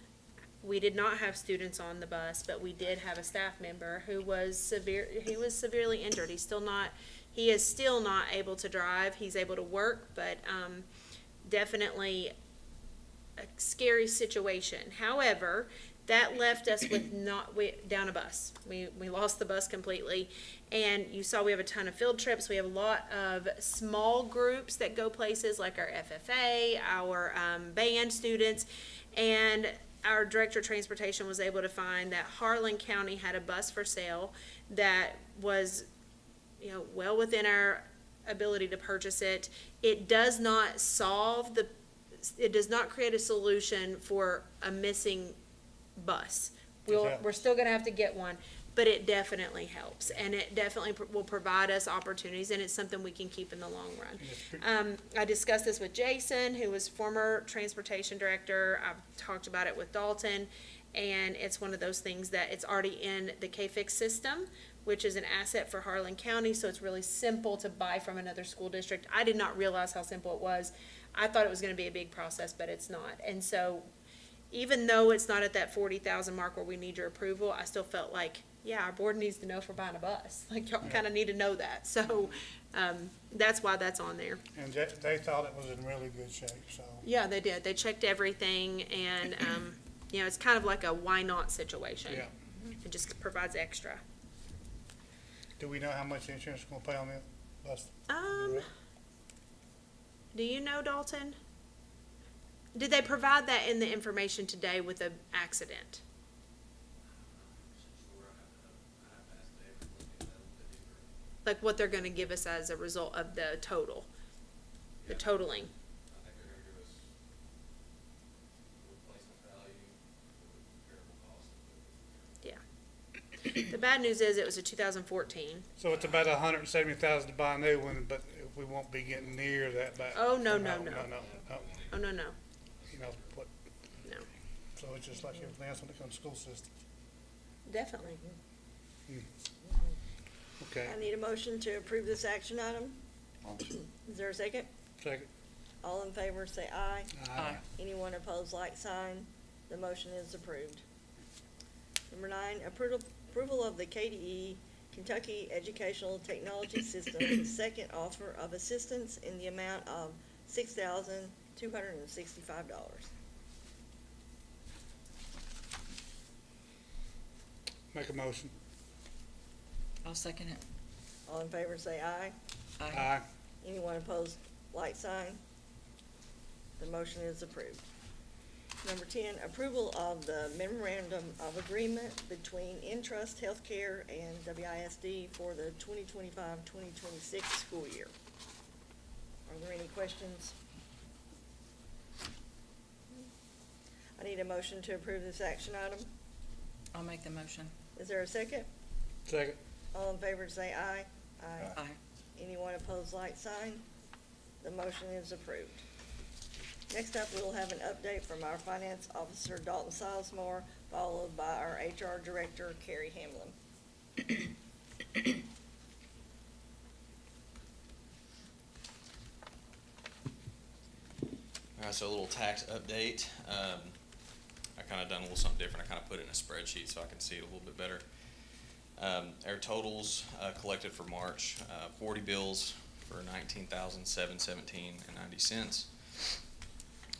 Speaker 6: we did not have students on the bus, but we did have a staff member who was severely injured. He is still not able to drive. He's able to work, but definitely a scary situation. However, that left us with down a bus. We lost the bus completely. And you saw we have a ton of field trips. We have a lot of small groups that go places like our FFA, our band students, and our director of transportation was able to find that Harlan County had a bus for sale that was, well within our ability to purchase it. It does not it does not create a solution for a missing bus. We're still gonna have to get one, but it definitely helps, and it definitely will provide us opportunities, and it's something we can keep in the long run. I discussed this with Jason, who was former transportation director. I've talked about it with Dalton, and it's one of those things that it's already in the KFIX system, which is an asset for Harlan County, so it's really simple to buy from another school district. I did not realize how simple it was. I thought it was gonna be a big process, but it's not. And so, even though it's not at that 40,000 mark where we need your approval, I still felt like, yeah, our board needs to know if we're buying a bus. Like, y'all kind of need to know that. So, that's why that's on there.
Speaker 2: And they thought it was in really good shape, so.
Speaker 6: Yeah, they did. They checked everything, and, it's kind of like a why not situation.
Speaker 2: Yeah.
Speaker 6: It just provides extra.
Speaker 2: Do we know how much the insurance is gonna pay on that bus?
Speaker 6: Do you know, Dalton? Did they provide that in the information today with the accident? Like what they're gonna give us as a result of the total, the totaling? The bad news is it was a 2014.
Speaker 2: So it's about $170,000 to buy a new one, but we won't be getting near that back.
Speaker 6: Oh, no.
Speaker 2: Oh, no.
Speaker 6: Oh, no.
Speaker 2: No.
Speaker 6: No.
Speaker 2: So it's just like everything else when it comes to school systems.
Speaker 6: Definitely.
Speaker 2: Okay.
Speaker 1: I need a motion to approve this action item. Is there a second?
Speaker 2: Second.
Speaker 1: All in favor say aye.
Speaker 2: Aye.
Speaker 1: Anyone opposed, like sign. The motion is approved. Number 9, approval of the KDE, Kentucky Educational Technology System, second offer of assistance in the amount of $6,265.
Speaker 2: Make a motion.
Speaker 3: I'll second it.
Speaker 1: All in favor say aye.
Speaker 2: Aye.
Speaker 1: Anyone opposed, like sign. The motion is approved. Number 10, approval of the memorandum of agreement between Entrust Healthcare and WISD for the 2025-2026 school year. Are there any questions? I need a motion to approve this action item.
Speaker 3: I'll make the motion.
Speaker 1: Is there a second?
Speaker 2: Second.
Speaker 1: All in favor say aye.
Speaker 3: Aye.
Speaker 1: Anyone opposed, like sign. The motion is approved. Next up, we'll have an update from our finance officer, Dalton Sizemore, followed by our HR director, Carrie Hamlin.
Speaker 20: All right, so a little tax update. I kind of done a little something different. I kind of put it in a spreadsheet so I can see it a little bit better. Our totals collected for March, 40 bills for $19,717.90,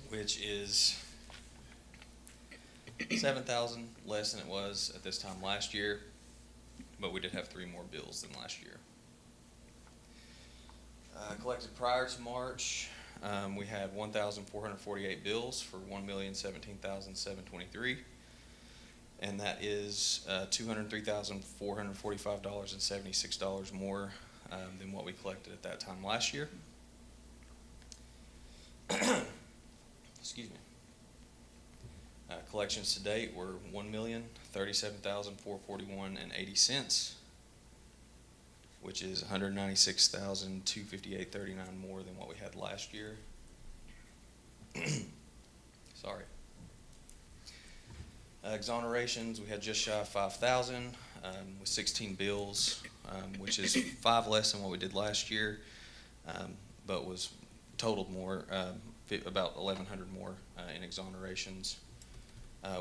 Speaker 20: which is $7,000 less than it was at this time last year, but we did have 3 more bills than last year. Collected prior to March, we had 1,448 bills for $1,017,723, and that is $203,445.76 more than what we collected at that time last year. Excuse me. Collections to date were $1,037,441.80, which is $196,258.39 more than what we had last year. Sorry. Exonerations, we had just shy of 5,000 with 16 bills, which is 5 less than what we did last year, but was totaled more, about 1,100 more in exonerations.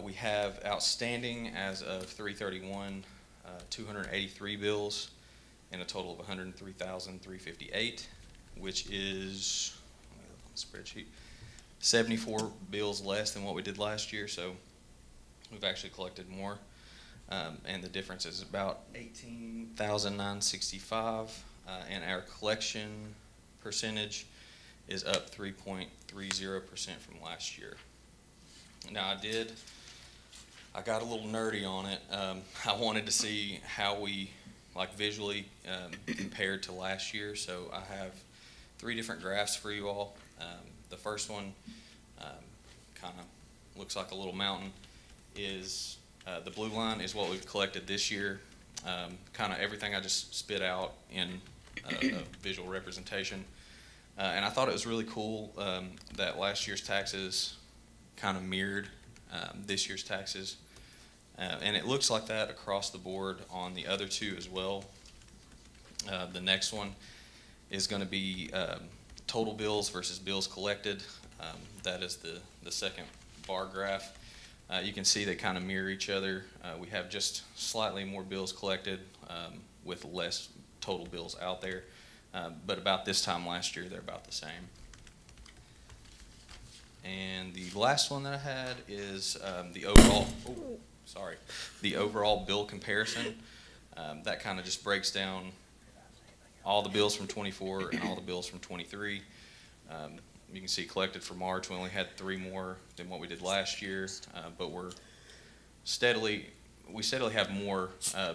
Speaker 20: We have outstanding as of 3/31, 283 bills and a total of 103,358, which is, let me look on the spreadsheet, 74 bills less than what we did last year, so we've actually collected more. And the difference is about 18,965, and our collection percentage is up 3.30% from last year. Now I got a little nerdy on it. I wanted to see how we visually compared to last year, so I have 3 different graphs for you all. The first one kind of looks like a little mountain. Is the blue line is what we've collected this year. Kind of everything I just spit out in a visual representation. And I thought it was really cool that last year's taxes kind of mirrored this year's taxes. And it looks like that across the board on the other 2 as well. The next one is going to be total bills versus bills collected. That is the second bar graph. You can see they kind of mirror each other. We have just slightly more bills collected with less total bills out there. But about this time last year, they're about the same. And the last one that I had is the overall bill comparison. That kind of just breaks down all the bills from 24 and all the bills from 23. You can see collected for March, we only had 3 more than what we did last year, but we steadily have more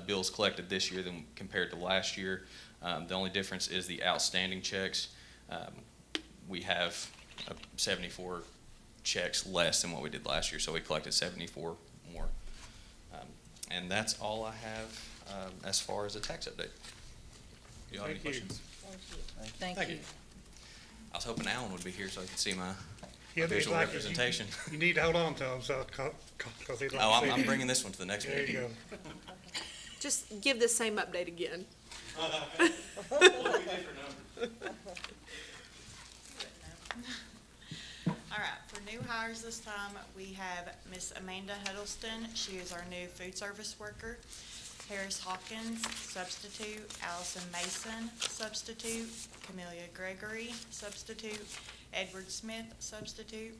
Speaker 20: bills collected this year than compared to last year. The only difference is the outstanding checks. We have 74 checks less than what we did last year, so we collected 74 more. And that's all I have as far as a tax update. Do you have any questions?
Speaker 3: Thank you.
Speaker 20: I was hoping Alan would be here so I could see my
Speaker 2: He'll be
Speaker 20: visual
Speaker 2: like,
Speaker 20: representation.
Speaker 2: You need to hold on to him, so, because he'd like
Speaker 20: Oh,
Speaker 2: to see
Speaker 20: I'm
Speaker 2: it.
Speaker 20: bringing this one to the next
Speaker 2: There
Speaker 20: meeting.
Speaker 2: you go.
Speaker 9: Just give the same update again.
Speaker 19: All right, for new hires this time, we have Miss Amanda Huddleston. She is our new food service worker. Harris Hawkins, substitute. Allison Mason, substitute. Camelia Gregory, substitute. Edward Smith, substitute.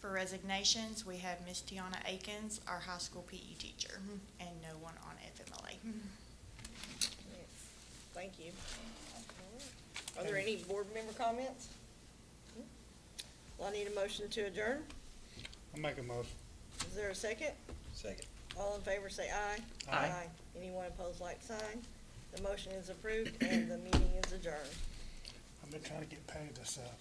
Speaker 19: For resignations, we have Miss Tiana Akins, our high school PE teacher, and no one on FMLA.
Speaker 1: Yes, thank you. Are there any board member comments? Well, I need a motion to adjourn.
Speaker 2: I'll make a motion.
Speaker 1: Is there a second?
Speaker 20: Second.
Speaker 1: All in favor say aye.
Speaker 2: Aye.
Speaker 1: Anyone opposed, like sign. The motion is approved and the meeting is adjourned.
Speaker 2: I've been trying to get paid this up.